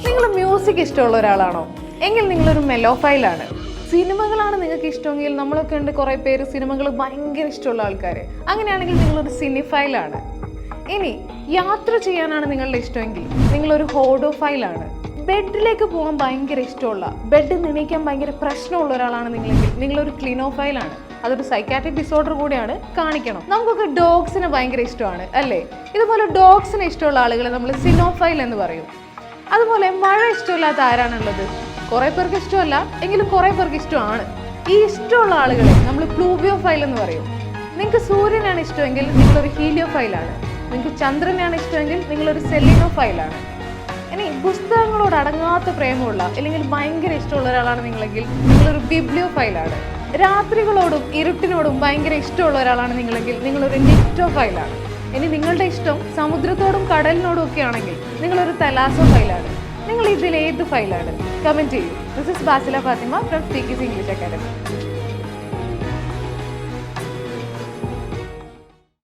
നിങ്ങൾ മ്യൂസിക് ഇഷ്ടമുള്ള ഒരാളാണോ? എങ്കിൽ നിങ്ങളൊരു മെലോഫൈലാണ്. സിനിമകളാണ് നിങ്ങൾക്ക് ഇഷ്ടമെങ്കിൽ നമ്മളൊക്കെ ഉണ്ട് കുറേ പേര് സിനിമകൾ ഭയങ്കര ഇഷ്ടമുള്ള ആൾക്കാർ. അങ്ങനെയാണെങ്കിൽ നിങ്ങളൊരു സിനിഫൈലാണ്. ഇനി യാത്ര ചെയ്യാനാണ് നിങ്ങളുടെ ഇഷ്ടമെങ്കിൽ നിങ്ങളൊരു ഹോഡോഫൈലാണ്. ബെഡിലേക്ക് പോകാൻ ഭയങ്കര ഇഷ്ടമുള്ള, ബെഡിൽ നിണീക്കാൻ ഭയങ്കര പ്രശ്നമുള്ള ഒരാളാണ് നിങ്ങളെങ്കിൽ നിങ്ങളൊരു ക്ലിനോഫൈലാണ്. അതൊരു സൈക്കാട്രിക് ഡിസോർഡർ കൂടിയാണ്, കാണിക്കണം. നമുക്കൊക്കെ ഡോഗ്സിനെ ഭയങ്കര ഇഷ്ടമാണ് അല്ലേ? ഇതുപോലെ ഡോഗ്സിനെ ഇഷ്ടമുള്ള ആളുകളെ നമ്മൾ സിനോഫൈൽ എന്ന് പറയും. അതുപോലെ മഴ ഇഷ്ടമില്ലാത്ത ആരാണുള്ളത്? കുറേ പേർക്ക് ഇഷ്ടമല്ല, എങ്കിലും കുറേ പേർക്ക് ഇഷ്ടമാണ്. ഈ ഇഷ്ടമുള്ള ആളുകളെ നമ്മൾ പ്ലൂവിയോഫൈൽ എന്ന് പറയും. നിങ്ങൾക്ക് സൂര്യനാണ് ഇഷ്ടമെങ്കിൽ നിങ്ങളൊരു ഹീലിയോഫൈലാണ്. നിങ്ങൾക്ക് ചന്ദ്രനെയാണ് ഇഷ്ടമെങ്കിൽ നിങ്ങളൊരു സെലിനോഫൈലാണ്. ഇനി പുസ്തകങ്ങളോട് അടങ്ങാത്ത പ്രേമമുള്ള അല്ലെങ്കിൽ ഭയങ്കര ഇഷ്ടമുള്ള ഒരാളാണ് നിങ്ങളെങ്കിൽ നിങ്ങളൊരു ബിബ്ലിയോഫൈലാണ്. രാത്രികളോടും ഇരുട്ടിനോടും ഭയങ്കര ഇഷ്ടമുള്ള ഒരാളാണ് നിങ്ങളെങ്കിൽ നിങ്ങളൊരു നിക്റ്റോഫൈലാണ്. ഇനി നിങ്ങളുടെ ഇഷ്ടം സമുദ്രത്തോടും കടലിനോടും ഒക്കെ ആണെങ്കിൽ നിങ്ങളൊരു തലാസോഫൈലാണ്. നിങ്ങൾ ഇതിൽ ഏത് ഫൈലാണ്? കമൻറ്റ് ചെയ്യൂ. This is Basila Fathima from speaking English academy.